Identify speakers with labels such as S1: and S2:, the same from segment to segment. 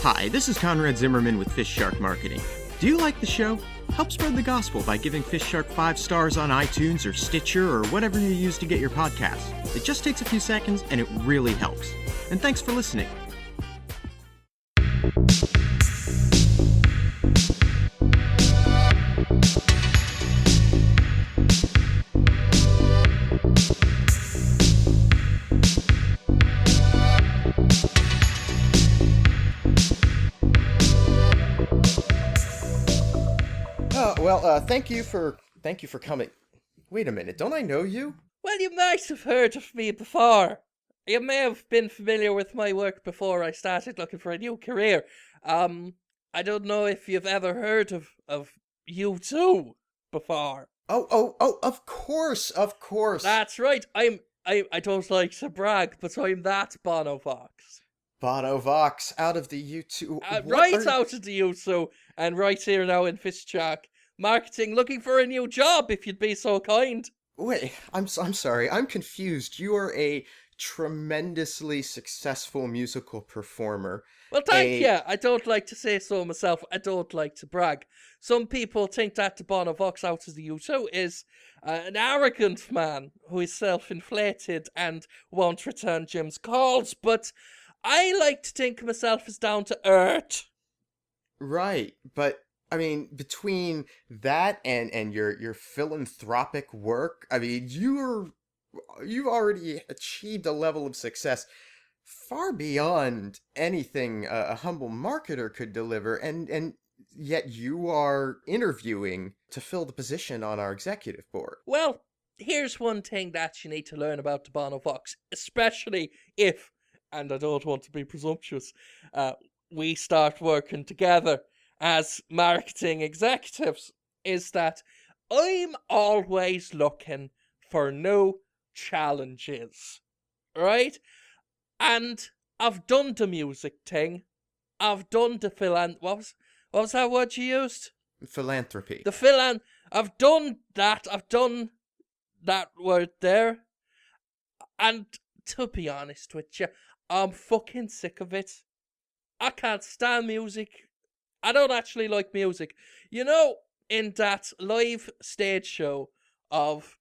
S1: Hi, this is Conrad Zimmerman with FistShark Marketing. Do you like the show? Help spread the gospel by giving FistShark 5 stars on iTunes or Stitcher or whatever you use to get your podcasts. It just takes a few seconds and it really helps. And thanks for listening. Thank you for coming. Wait a minute, don't I know you?
S2: Well, you might have heard of me before. You may have been familiar with my work before I started looking for a new career. I don't know if you've ever heard of U2 before.
S1: Oh, of course.
S2: That's right. I don't like to brag, but I'm that Bono Vox.
S1: Bono Vox, out of the U2.
S2: Out of the U2, and right here now in FistShark Marketing, looking for a new job, if you'd be so kind.
S1: Wait, I'm sorry, I'm confused. You are a tremendously successful musical performer.
S2: Well, thank you. I don't like to say so myself. I don't like to brag. Some people think that the Bono Vox out of the U2 is an arrogant man who is self-inflated and won't return Jim's calls, but I like to think myself as down to earth.
S1: Right, but I mean, between that and your philanthropic work, I mean, you've already achieved a level of success far beyond anything a humble marketer could deliver, and yet you are interviewing to fill the position on our executive board.
S2: Well, here's one thing that you need to learn about the Bono Vox, especially if, and I don't want to be presumptuous, we start working together as marketing executives, is that I'm always looking for new challenges, right? And I've done the music thing. I've done the what was that word you used?
S1: Philanthropy.
S2: I've done that. I've done that word there. And to be honest with you, I'm fucking sick of it. I can't stand music. I don't actually like music. You know, in that live stage show of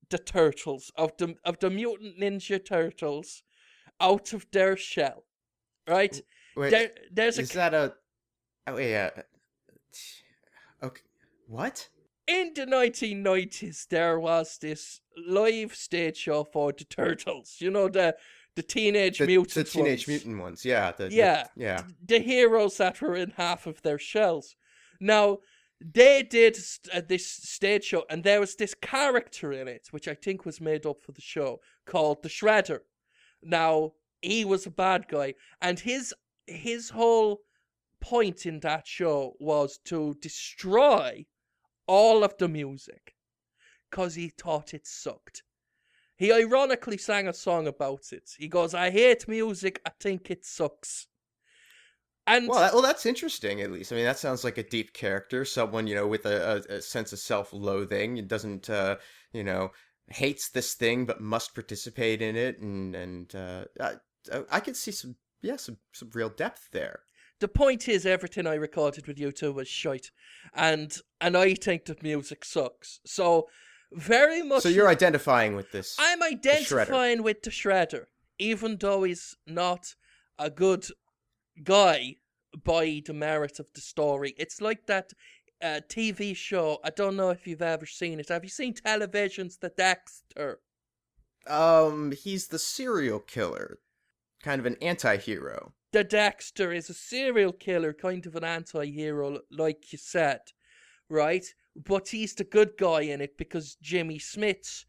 S2: the Turtles, of the Mutant Ninja Turtles, out of their shell, right?
S1: Wait,
S2: there's
S1: okay, what?
S2: In the 1990s, there was this live stage show for the Turtles. You know, the Teenage Mutant ones.
S1: The Teenage Mutant ones, yeah.
S2: The heroes that were in half of their shells. Now, they did this stage show, and there was this character in it, which I think was made up for the show, called the Shredder. Now, he was a bad guy, and his whole point in that show was to destroy all of the music, because he thought it sucked. He ironically sang a song about it. He goes, I hate music, I think it sucks. And
S1: well, that's interesting, at least. I mean, that sounds like a deep character, someone, with a sense of self-loathing, and doesn't, hates this thing, but must participate in it, and I could see some real depth there.
S2: The point is, everything I recorded with U2 was shite, and I think that music sucks. So, very much.
S1: So you're identifying with this.
S2: I'm identifying with the Shredder, even though he's not a good guy by the merit of the story. It's like that TV show. I don't know if you've ever seen it. Have you seen Television's The Dexter?
S1: He's the serial killer, kind of an anti-hero.
S2: The Dexter is a serial killer, kind of an anti-hero, like you said, right? But he's the good guy in it because Jimmy Smits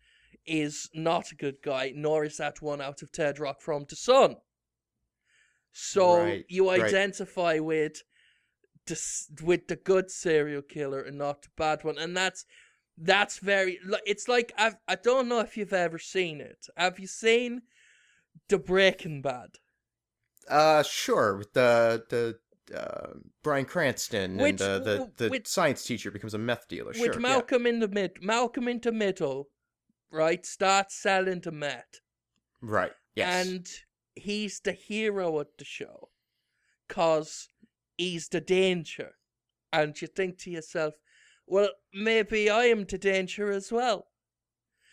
S2: is not a good guy, nor is that one out of Ted Rock from the Sun. So you identify with the good serial killer and not the bad one, and that's very. It's like I don't know if you've ever seen it. Have you seen the Breaking Bad?
S1: Sure, with the Bryan Cranston and the science teacher becomes a meth dealer.
S2: With Malcolm in the middle, right? Starts selling the meth.
S1: Right. Yes.
S2: And he's the hero of the show, cause he's the danger. And you think to yourself, well, maybe I am the danger as well.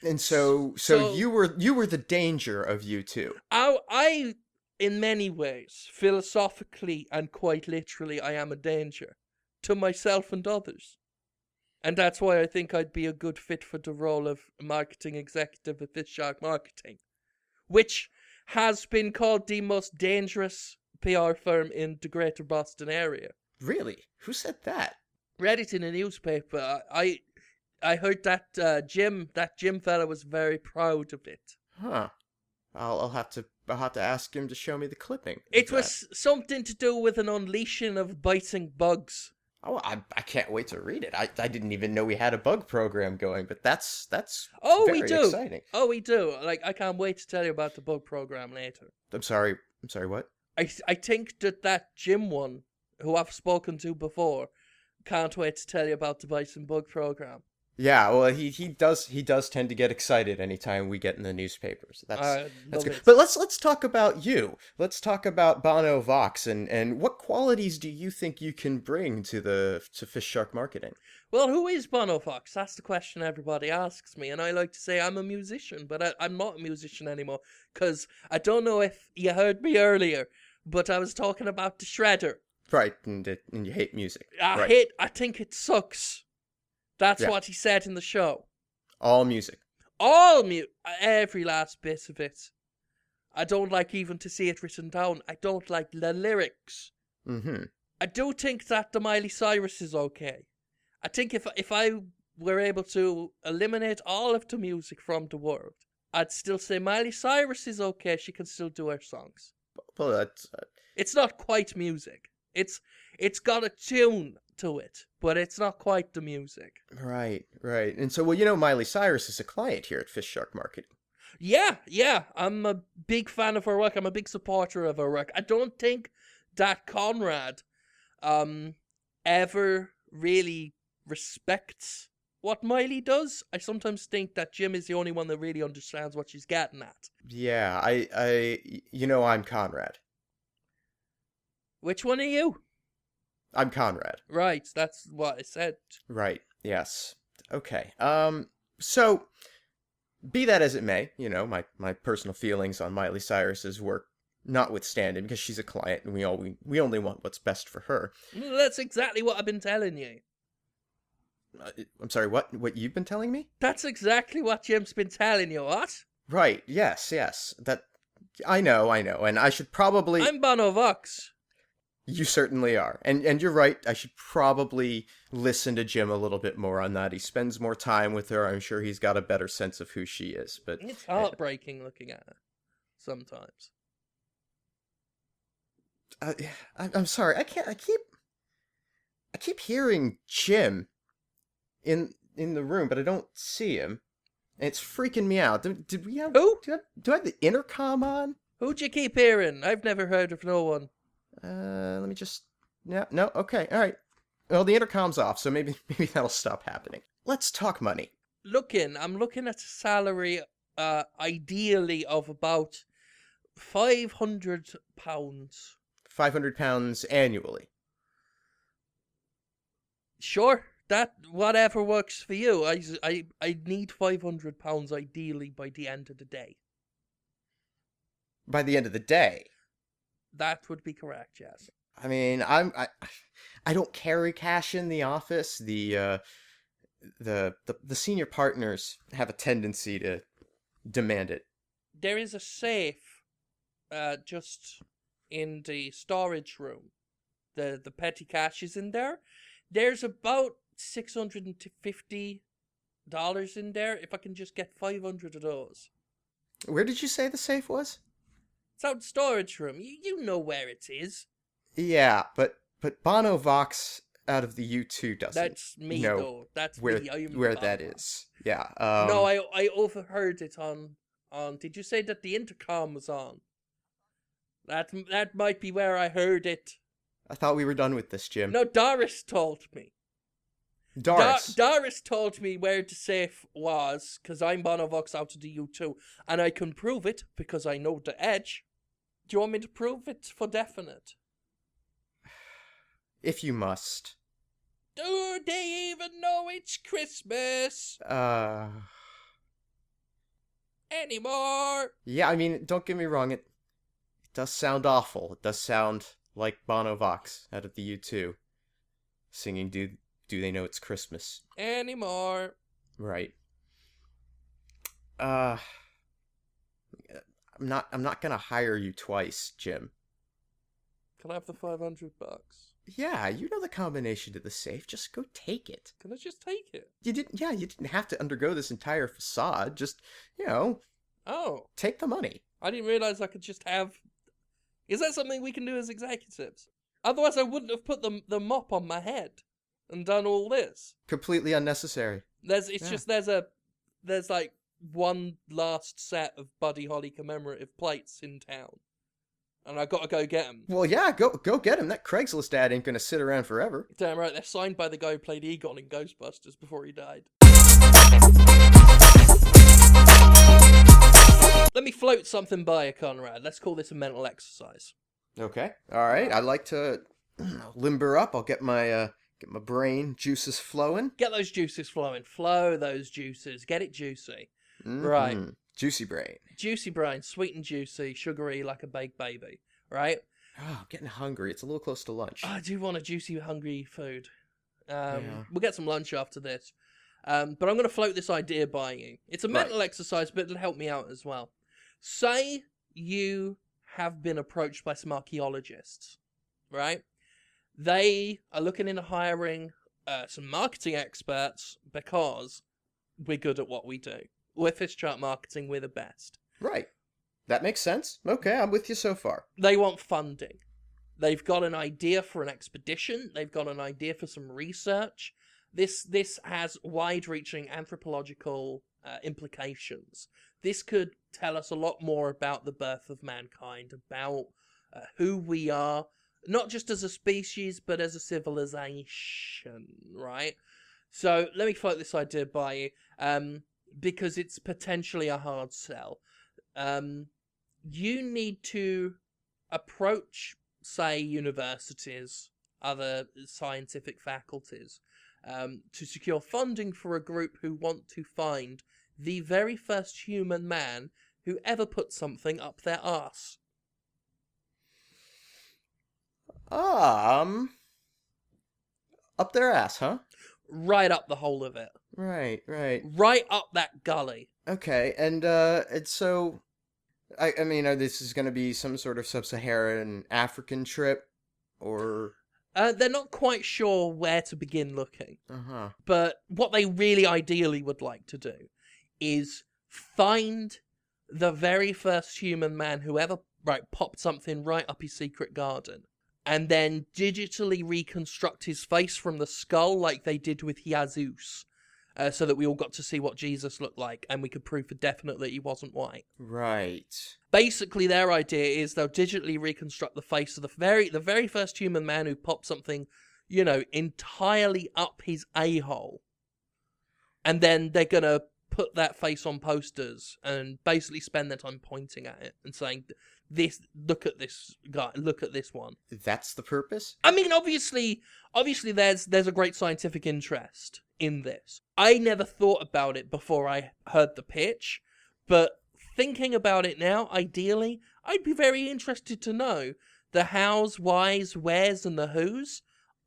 S1: And so
S2: So-
S1: you were the danger of U2.
S2: I, in many ways, philosophically and quite literally, I am a danger to myself and others. And that's why I think I'd be a good fit for the role of marketing executive at FistShark Marketing, which has been called the most dangerous PR firm in the greater Boston area.
S1: Really? Who said that?
S2: Read it in a newspaper. I heard that Jim fella was very proud of it.
S1: Huh. I'll have to ask him to show me the clipping.
S2: It was something to do with an unleashing of biting bugs.
S1: Oh, I can't wait to read it. I didn't even know we had a bug program going, but that's
S2: We
S1: very
S2: do.
S1: exciting.
S2: Oh, we do. Like, I can't wait to tell you about the bug program later.
S1: I'm sorry, what?
S2: I think that Jim one, who I've spoken to before, can't wait to tell you about the Bison Bug program.
S1: Yeah, well, he does tend to get excited anytime we get in the newspapers. That's good.
S2: It.
S1: But let's talk about you. Let's talk about Bono Vox and what qualities do you think you can bring to FistShark Marketing?
S2: Well, who is Bono Vox? That's the question everybody asks me, and I like to say I'm a musician, but I'm not a musician anymore, because I don't know if you heard me earlier, but I was talking about the shredder.
S1: Right, and you hate music.
S2: I think it sucks. That's
S1: Yeah.
S2: what he said in the show.
S1: All music.
S2: Every last bit of it. I don't like even to see it written down. I don't like the lyrics.
S1: Mm-hmm.
S2: I do think that the Miley Cyrus is okay. I think if I were able to eliminate all of the music from the world, I'd still say Miley Cyrus is okay. She can still do her songs.
S1: Well, that's
S2: It's not quite music. It's got a tune to it, but it's not quite the music.
S1: right. And so, well, Miley Cyrus is a client here at FistShark Marketing.
S2: Yeah. I'm a big fan of her work. I'm a big supporter of her work. I don't think that Conrad ever really respects what Miley does. I sometimes think that Jim is the only one that really understands what she's getting at.
S1: Yeah, I'm Conrad.
S2: Which one are you?
S1: I'm Conrad.
S2: Right, that's what I said.
S1: Right. Yes. Okay. So, be that as it may, my personal feelings on Miley Cyrus's work notwithstanding, because she's a client and we only want what's best for her.
S2: That's exactly what I've been telling you.
S1: I'm sorry, what you've been telling me?
S2: That's exactly what Jim's been telling you, what?
S1: Right, yes. That I know, and I should probably...
S2: I'm Bono Vox.
S1: You certainly are. And you're right, I should probably listen to Jim a little bit more on that. He spends more time with her. I'm sure he's got a better sense of who she is. But
S2: it's heartbreaking looking at her sometimes.
S1: I'm sorry, I keep hearing Jim in the room, but I don't see him. And it's freaking me out. Did we have...
S2: Who?
S1: Do I have the intercom on?
S2: Who'd you keep hearing? I've never heard of no one.
S1: Let me just... No, okay, alright. Well, the intercom's off, so maybe that'll stop happening. Let's talk money.
S2: I'm looking at a salary, ideally of about £500.
S1: £500 annually.
S2: Sure, that whatever works for you. I need £500 ideally by the end of the day.
S1: By the end of the day?
S2: That would be correct, yes.
S1: I mean, I don't carry cash in the office. The senior partners have a tendency to demand it.
S2: There is a safe, just in the storage room. The petty cash is in there. There's about $650 in there. If I can just get 500 of those.
S1: Where did you say the safe was?
S2: It's out in the storage room. You know where it is.
S1: Yeah, but Bono Vox out of the U2 doesn't.
S2: That's me,
S1: know
S2: though. That's
S1: where
S2: me. I am
S1: where
S2: Bono
S1: that
S2: Vox.
S1: is. Yeah.
S2: No, I overheard it on. Did you say that the intercom was on? That might be where I heard it.
S1: I thought we were done with this, Jim.
S2: No, Doris told me.
S1: Doris.
S2: Doris told me where the safe was, because I'm Bono Vox out of the U2, and I can prove it because I know the edge. Do you want me to prove it for definite?
S1: If you must.
S2: Do they even know it's Christmas anymore?
S1: Yeah, I mean, don't get me wrong, it does sound awful. It does sound like Bono Vox out of the U2 singing Do They Know It's Christmas?
S2: Anymore.
S1: Right. I'm not gonna hire you twice, Jim.
S2: Can I have the $500?
S1: Yeah, you know the combination to the safe. Just go take it.
S2: Can I just take it?
S1: You didn't have to undergo this entire facade. Just,
S2: Oh,
S1: take the money.
S2: I didn't realize I could just have... Is that something we can do as executives? Otherwise I wouldn't have put the mop on my head and done all this.
S1: Completely unnecessary.
S2: There's like one last set of Buddy Holly commemorative plates in town. And I gotta go get them.
S1: Well, yeah, go get him. That Craigslist ad ain't gonna sit around forever.
S2: Damn right, they're signed by the guy who played Egon in Ghostbusters before he died. Let me float something by you, Conrad. Let's call this a mental exercise.
S1: Okay. All right. I'd like to limber up. I'll get my brain juices flowing.
S2: Get those juices flowing. Flow those juices. Get it juicy.
S1: Mm-hmm.
S2: Right.
S1: Juicy brain.
S2: Juicy brain, sweet and juicy, sugary like a baked baby. Right?
S1: Oh, I'm getting hungry. It's a little close to lunch.
S2: I do want a juicy, hungry food.
S1: Yeah.
S2: We'll get some lunch after this. But I'm going to float this idea by you. It's a mental exercise, but it'll help me out as well. Say you have been approached by some archaeologists, right? They are looking into hiring some marketing experts because we're good at what we do. We're FistShark marketing, we're the best.
S1: Right. That makes sense. Okay, I'm with you so far.
S2: They want funding. They've got an idea for an expedition. They've got an idea for some research. This has wide-reaching anthropological implications. This could tell us a lot more about the birth of mankind, about who we are, not just as a species, but as a civilization, right? So let me float this idea by you, because it's potentially a hard sell. You need to approach, say, universities, other scientific faculties, to secure funding for a group who want to find the very first human man who ever put something up their arse.
S1: Up their ass, huh?
S2: Right up the whole of it.
S1: Right.
S2: Right up that gully.
S1: Okay, and so, I mean, this is gonna be some sort of sub-Saharan African trip, or...
S2: They're not quite sure where to begin looking.
S1: Uh-huh.
S2: But what they really ideally would like to do is find the very first human man who ever popped something right up his secret garden, and then digitally reconstruct his face from the skull like they did with Jesus, so that we all got to see what Jesus looked like, and we could prove for definite that he wasn't white.
S1: Right.
S2: Basically, their idea is they'll digitally reconstruct the face of the very first human man who popped something, entirely up his a-hole. And then they're going to put that face on posters and basically spend their time pointing at it and saying, look at this guy, look at this one.
S1: That's the purpose?
S2: I mean, obviously there's a great scientific interest in this. I never thought about it before I heard the pitch, but thinking about it now, ideally, I'd be very interested to know the hows, whys, wheres, and the whos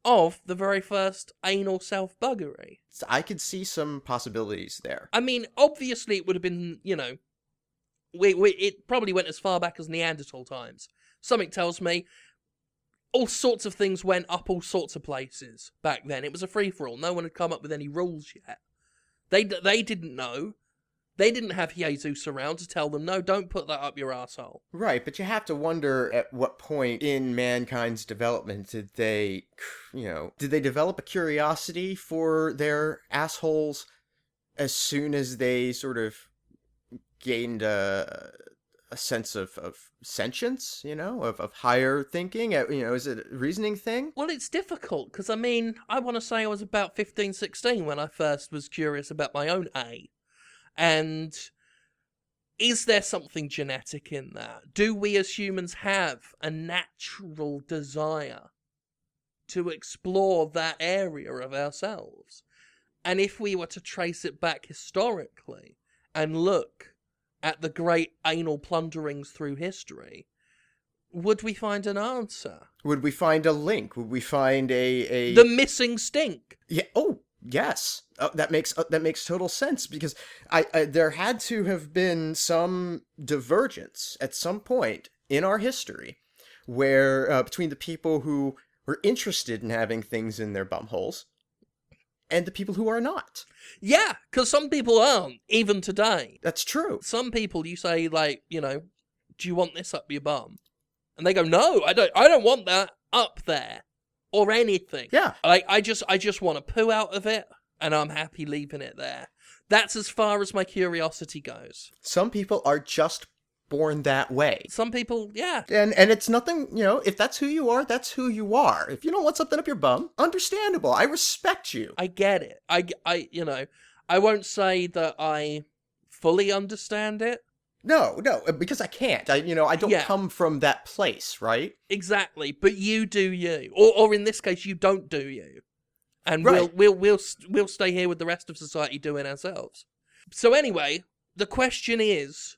S2: of the very first anal self-buggery.
S1: I could see some possibilities there.
S2: I mean, obviously it would have been, it probably went as far back as Neanderthal times. Something tells me all sorts of things went up all sorts of places back then. It was a free-for-all. No one had come up with any rules yet. They didn't know. They didn't have Jesus around to tell them, no, don't put that up your asshole.
S1: Right, but you have to wonder at what point in mankind's development did they develop a curiosity for their assholes as soon as they sort of gained a sense of sentience, of higher thinking? Is it a reasoning thing?
S2: Well, it's difficult, because, I want to say I was about 15, 16 when I first was curious about my own A. And is there something genetic in that? Do we as humans have a natural desire to explore that area of ourselves. And if we were to trace it back historically and look at the great anal plunderings through history, would we find an answer?
S1: Would we find a link? Would we find
S2: The missing stink.
S1: Yeah. Oh, yes. That makes total sense, because I there had to have been some divergence at some point in our history where between the people who were interested in having things in their bumholes and the people who are not.
S2: Yeah, because some people aren't, even today.
S1: That's true.
S2: Some people, you say, like, you know, do you want this up your bum? And they go, no, I don't want that up there or anything.
S1: Yeah.
S2: Like, I just want to poo out of it, and I'm happy leaving it there. That's as far as my curiosity goes.
S1: Some people are just born that way.
S2: Some people, yeah.
S1: And it's nothing, if that's who you are, that's who you are. If you don't want something up your bum, understandable. I respect you.
S2: I get it. I won't say that I fully understand it.
S1: No, because I can't. I don't come from that place, right?
S2: Exactly, but you do you, or in this case, you don't do you, and
S1: right.
S2: we'll stay here with the rest of society doing ourselves. So anyway, the question is,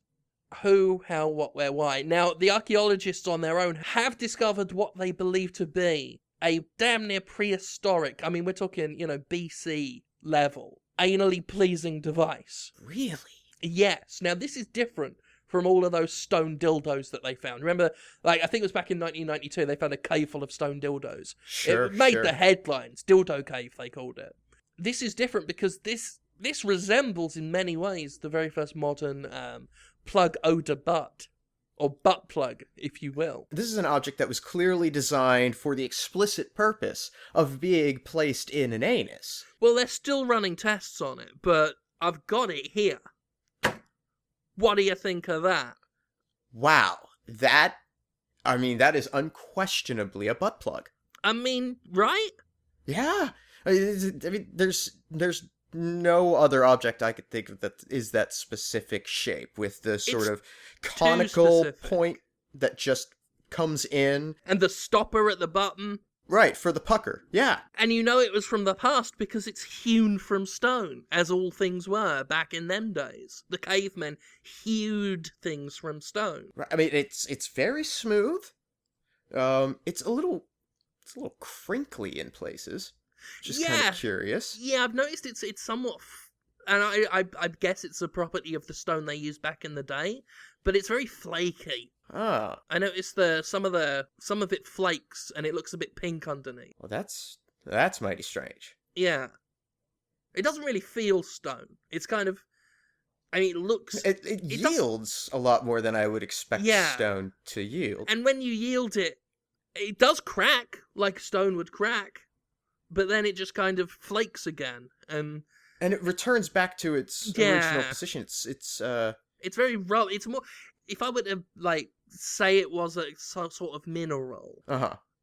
S2: who, how, what, where, why? Now, the archaeologists on their own have discovered what they believe to be a damn near prehistoric, I mean, we're talking, BC level, anally pleasing device.
S1: Really?
S2: Yes. Now, this is different from all of those stone dildos that they found. Remember, I think it was back in 1992, they found a cave full of stone dildos.
S1: Sure,
S2: it made the headlines. Dildo cave, they called it. This is different because this resembles, in many ways, the very first modern plug odor butt. Or butt plug, if you will.
S1: This is an object that was clearly designed for the explicit purpose of being placed in an anus.
S2: Well, they're still running tests on it, but I've got it here. What do you think of that?
S1: Wow. That is unquestionably a butt plug.
S2: I mean, right?
S1: Yeah. I mean, there's no other object I could think of that is that specific shape, with the sort of conical point that just comes in.
S2: And the stopper at the bottom.
S1: Right, for the pucker, yeah.
S2: And it was from the past because it's hewn from stone, as all things were back in them days. The cavemen hewed things from stone.
S1: I mean, it's very smooth. It's a little crinkly in places. Just kind of curious.
S2: Yeah, I've noticed it's somewhat, and I guess it's a property of the stone they used back in the day, but it's very flaky.
S1: Ah.
S2: I noticed some of it flakes, and it looks a bit pink underneath.
S1: Well, that's mighty strange.
S2: Yeah. It doesn't really feel stone. It's kind of, it looks...
S1: It yields a lot more than I would expect stone to yield.
S2: And when you yield it, it does crack, like stone would crack, but then it just kind of flakes again, and
S1: it returns back to its original position. It's
S2: very rough. It's more... If I were to, say it was some sort of mineral,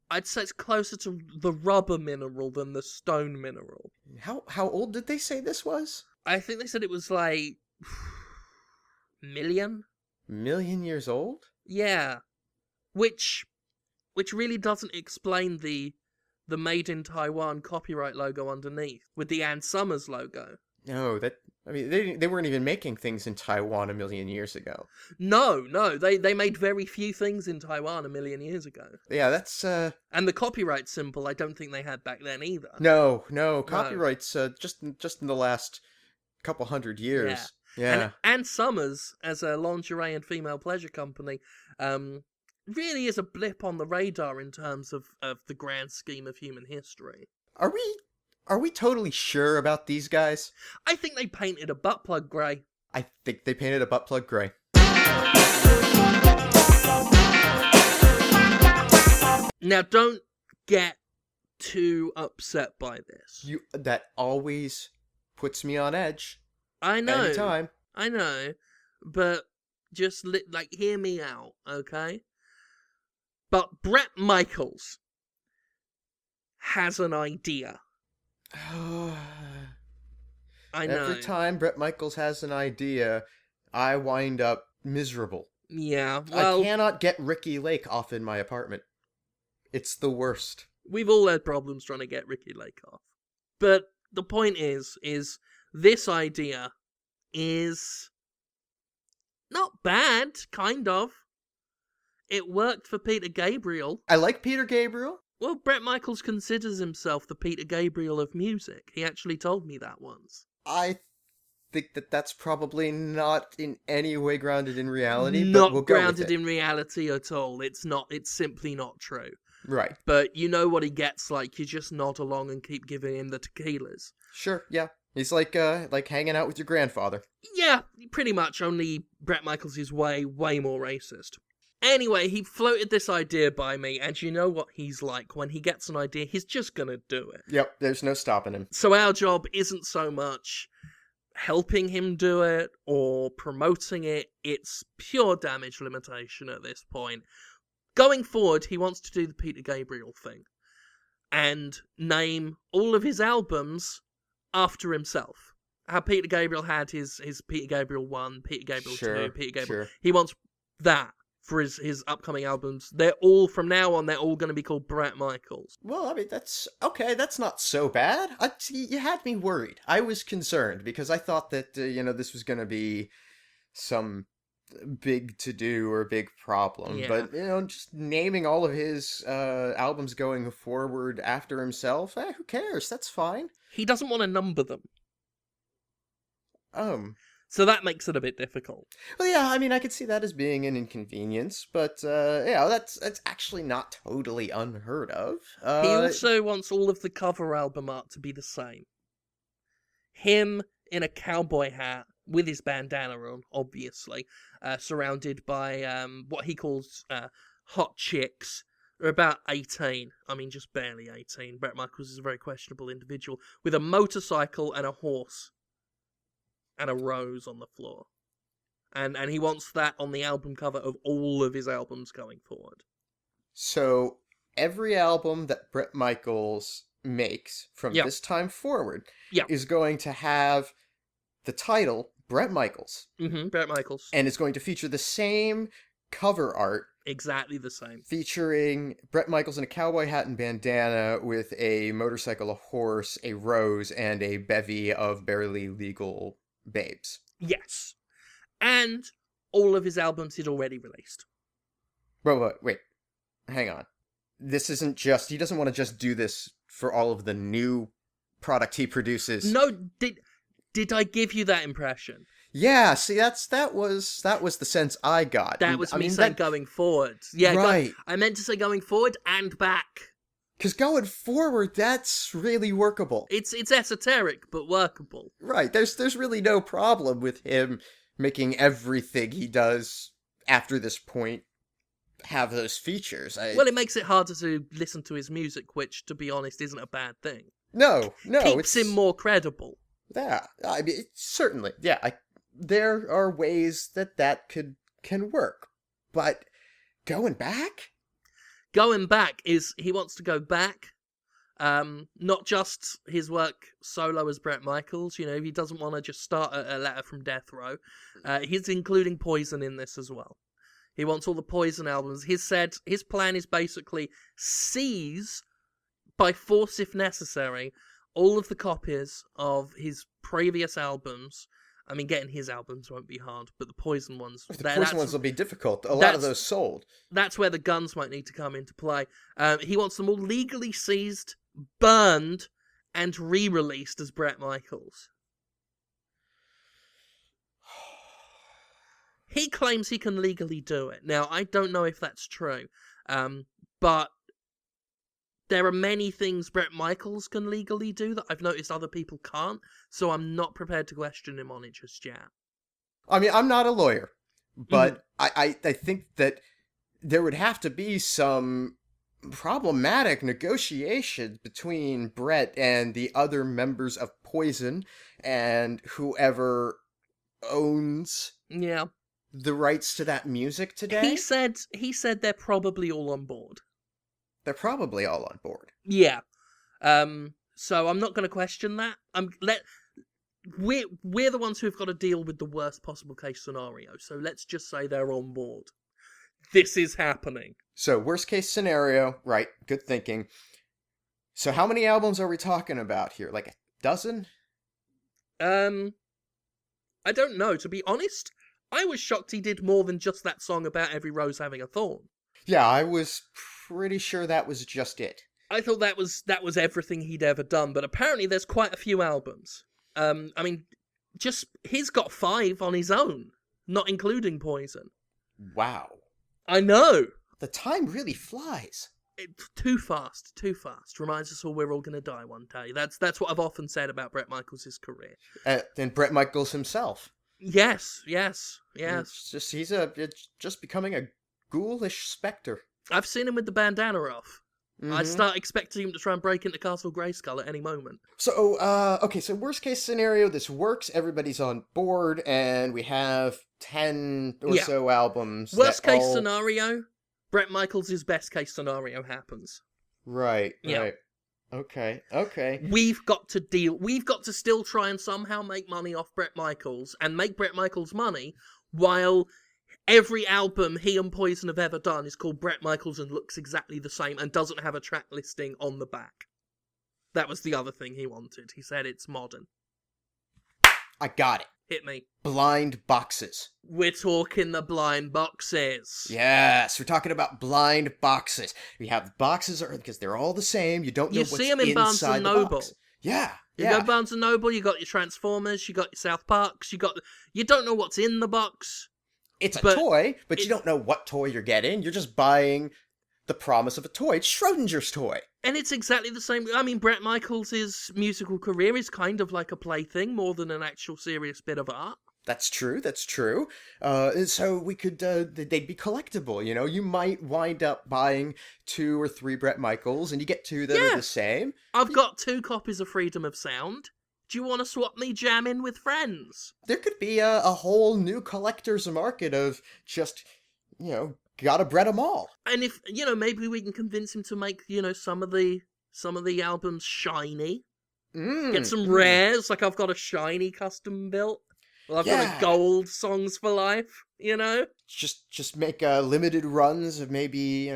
S2: I'd say it's closer to the rubber mineral than the stone mineral.
S1: How old did they say this was?
S2: I think they said it was, million?
S1: Million years old?
S2: Yeah. Which really doesn't explain the Made in Taiwan copyright logo underneath, with the Ann Summers logo.
S1: No, they weren't even making things in Taiwan a million years ago.
S2: No, they made very few things in Taiwan a million years ago.
S1: Yeah, that's
S2: and the copyright symbol I don't think they had back then either.
S1: No, copyrights just in the last couple hundred years. Yeah.
S2: And Ann Summers, as a lingerie and female pleasure company, really is a blip on the radar in terms of the grand scheme of human history.
S1: Are we totally sure about these guys?
S2: I think they painted a butt plug grey.
S1: I think they painted a butt plug grey.
S2: Now, don't get too upset by this.
S1: That always puts me on edge.
S2: I know.
S1: Anytime.
S2: I know. But just, hear me out, okay? But Brett Michaels has an idea. I know.
S1: Every time Brett Michaels has an idea, I wind up miserable.
S2: Yeah, well...
S1: I cannot get Ricky Lake off in my apartment. It's the worst.
S2: We've all had problems trying to get Ricky Lake off. But the point is this idea is not bad, kind of. It worked for Peter Gabriel.
S1: I like Peter Gabriel.
S2: Well, Bret Michaels considers himself the Peter Gabriel of music. He actually told me that once.
S1: I think that that's probably not in any way grounded in reality, but
S2: Not
S1: we'll go with
S2: grounded
S1: it.
S2: in reality at all. It's not. It's simply not true.
S1: Right.
S2: But you know what he gets like. You just nod along and keep giving him the tequilas.
S1: Sure, yeah. He's like hanging out with your grandfather.
S2: Yeah, pretty much. Only Bret Michaels is way more racist. Anyway, he floated this idea by me, and you know what he's like. When he gets an idea, he's just gonna do it.
S1: Yep, there's no stopping him.
S2: So our job isn't so much helping him do it or promoting it. It's pure damage limitation at this point. Going forward, he wants to do the Peter Gabriel thing and name all of his albums after himself. How Peter Gabriel had his Peter Gabriel 1, Peter Gabriel 2, Peter Gabriel...
S1: Sure.
S2: He wants that for his upcoming albums. They're all, from now on, they're all going to be called Bret Michaels.
S1: Well, I mean, that's okay. That's not so bad. You had me worried. I was concerned because I thought that, this was going to be some big to-do or big problem.
S2: Yeah.
S1: But, just naming all of his albums going forward after himself, who cares? That's fine.
S2: He doesn't want to number them. So that makes it a bit difficult.
S1: Well, yeah, I mean, I could see that as being an inconvenience, but, that's actually not totally unheard of.
S2: He also wants all of the cover album art to be the same. Him in a cowboy hat, with his bandana on, obviously, surrounded by what he calls hot chicks. They're about 18. I mean, just barely 18. Bret Michaels is a very questionable individual, with a motorcycle and a horse. And a rose on the floor. And he wants that on the album cover of all of his albums going forward.
S1: So, every album that Bret Michaels makes from this time forward is going to have the title, Bret Michaels.
S2: Mm-hmm, Bret Michaels.
S1: And it's going to feature the same cover art.
S2: Exactly the same.
S1: Featuring Bret Michaels in a cowboy hat and bandana with a motorcycle, a horse, a rose, and a bevy of barely legal babes.
S2: Yes. And all of his albums he'd already released.
S1: Wait. Hang on. This isn't just... He doesn't want to just do this for all of the new product he produces.
S2: No, did I give you that impression?
S1: Yeah, see, that was the sense I got.
S2: That was me saying going forward. Yeah,
S1: right.
S2: I meant to say going forward and back.
S1: Because going forward, that's really workable.
S2: It's esoteric, but workable.
S1: Right, there's really no problem with him making everything he does after this point have those features. Well,
S2: it makes it harder to listen to his music, which, to be honest, isn't a bad thing.
S1: No,
S2: Keeps him more credible.
S1: Yeah, I mean, certainly. Yeah, there are ways that can work. But going back?
S2: Going back is he wants to go back, not just his work solo as Bret Michaels. He doesn't want to just start a letter from death row. He's including Poison in this as well. He wants all the Poison albums. He said his plan is basically seize, by force if necessary, all of the copies of his previous albums. I mean, getting his albums won't be hard, but the Poison ones...
S1: The Poison ones will be difficult. A lot of those sold.
S2: That's where the guns might need to come into play. He wants them all legally seized, burned, and re-released as Bret Michaels. He claims he can legally do it. Now, I don't know if that's true, but there are many things Bret Michaels can legally do that I've noticed other people can't, so I'm not prepared to question him on it just yet.
S1: I mean, I'm not a lawyer, but I think that there would have to be some problematic negotiations between Bret and the other members of Poison and whoever owns the rights to that music today.
S2: He said they're probably all on board.
S1: They're probably all on board.
S2: Yeah. So I'm not going to question that. We're the ones who've got to deal with the worst possible case scenario. So let's just say they're on board. This is happening.
S1: So worst case scenario, right? Good thinking. So how many albums are we talking about here? Like a dozen?
S2: I don't know. To be honest, I was shocked he did more than just that song about every rose having a thorn.
S1: Yeah, I was pretty sure that was just it.
S2: I thought that was everything he'd ever done, but apparently there's quite a few albums. I mean, just he's got 5 on his own, not including Poison.
S1: Wow.
S2: I know.
S1: The time really flies.
S2: Too fast. Reminds us all we're all going to die one day. That's what I've often said about Bret Michaels' career.
S1: And Bret Michaels himself.
S2: Yes.
S1: It's just becoming a ghoulish specter.
S2: I've seen him with the bandana off.
S1: Mm-hmm.
S2: I start expecting him to try and break into Castle Grayskull at any moment.
S1: So, okay, so worst case scenario, this works, everybody's on board, and we have 10 or so albums.
S2: Worst case scenario, Bret Michaels' best case scenario happens.
S1: Right. Okay.
S2: We've got to still try and somehow make money off Bret Michaels, and make Bret Michaels money, while every album he and Poison have ever done is called Bret Michaels and looks exactly the same and doesn't have a track listing on the back. That was the other thing he wanted. He said it's modern.
S1: I got it.
S2: Hit me.
S1: Blind boxes.
S2: We're talking the blind boxes.
S1: Yes, we're talking about blind boxes. We have boxes because they're all the same. You don't know what's inside the box.
S2: You see them in Barnes and Noble.
S1: Yeah.
S2: You go Barnes and Noble, you got your Transformers, you got your South Parks, you don't know what's in the box.
S1: It's a toy, but you don't know what toy you're getting. You're just buying the promise of a toy. It's Schrodinger's toy. And
S2: it's exactly the same. I mean, Bret Michaels' musical career is kind of like a plaything more than an actual serious bit of art.
S1: That's true. So we could, they'd be collectible, you know? You might wind up buying 2 or 3 Bret Michaels, and you get 2 that are the same.
S2: I've got 2 copies of Freedom of Sound. Do you want to swap me jamming with friends?
S1: There could be a whole new collector's market of just, gotta Bret 'em all.
S2: And if, maybe we can convince him to make, some of the albums shiny. Get some rares, like I've got a shiny custom built. Well, I've got a gold Songs for Life,
S1: Just make limited runs of maybe,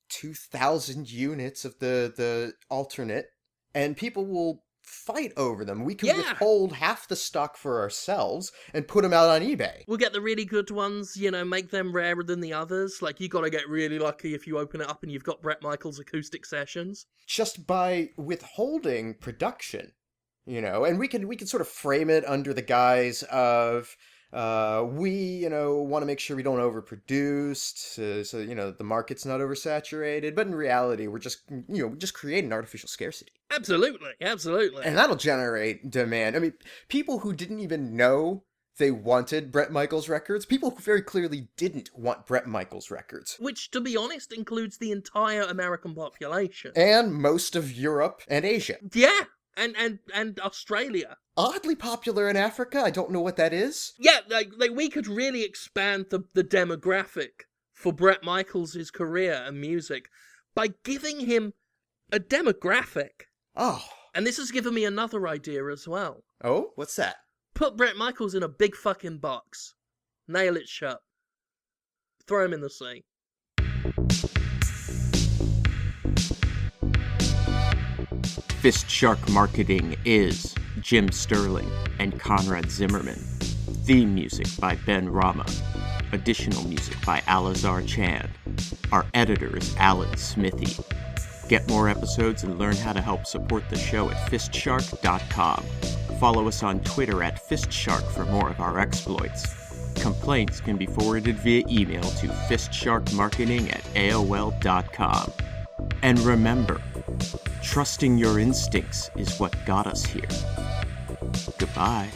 S1: 2,000 units of the alternate, and people will fight over them. We can withhold half the stock for ourselves and put them out on eBay.
S2: We'll get the really good ones, make them rarer than the others. Like, you gotta get really lucky if you open it up and you've got Bret Michaels acoustic sessions.
S1: Just by withholding production, and we can sort of frame it under the guise of we want to make sure we don't overproduce, so the market's not oversaturated, but in reality we're just we just create an artificial scarcity.
S2: Absolutely.
S1: And that'll generate demand. I mean, people who didn't even know they wanted Bret Michaels records, people who very clearly didn't want Bret Michaels records,
S2: which, to be honest, includes the entire American population
S1: and most of Europe and Asia.
S2: And Australia.
S1: Oddly popular in Africa. I don't know what that is.
S2: Yeah, like we could really expand the demographic for Bret Michaels' career and music by giving him a demographic.
S1: Oh.
S2: And this has given me another idea as well.
S1: Oh? What's that?
S2: Put Bret Michaels in a big fucking box. Nail it shut. Throw him in the sea.
S3: FistShark Marketing is Jim Sterling and Conrad Zimmerman. Theme music by Ben Rama. Additional music by Alazar Chand. Our editor is Alan Smithy. Get more episodes and learn how to help support the show at FistShark.com. Follow us on Twitter at FistShark for more of our exploits. Complaints can be forwarded via email to fistsharkmarketing@aol.com. And remember, trusting your instincts is what got us here. Goodbye.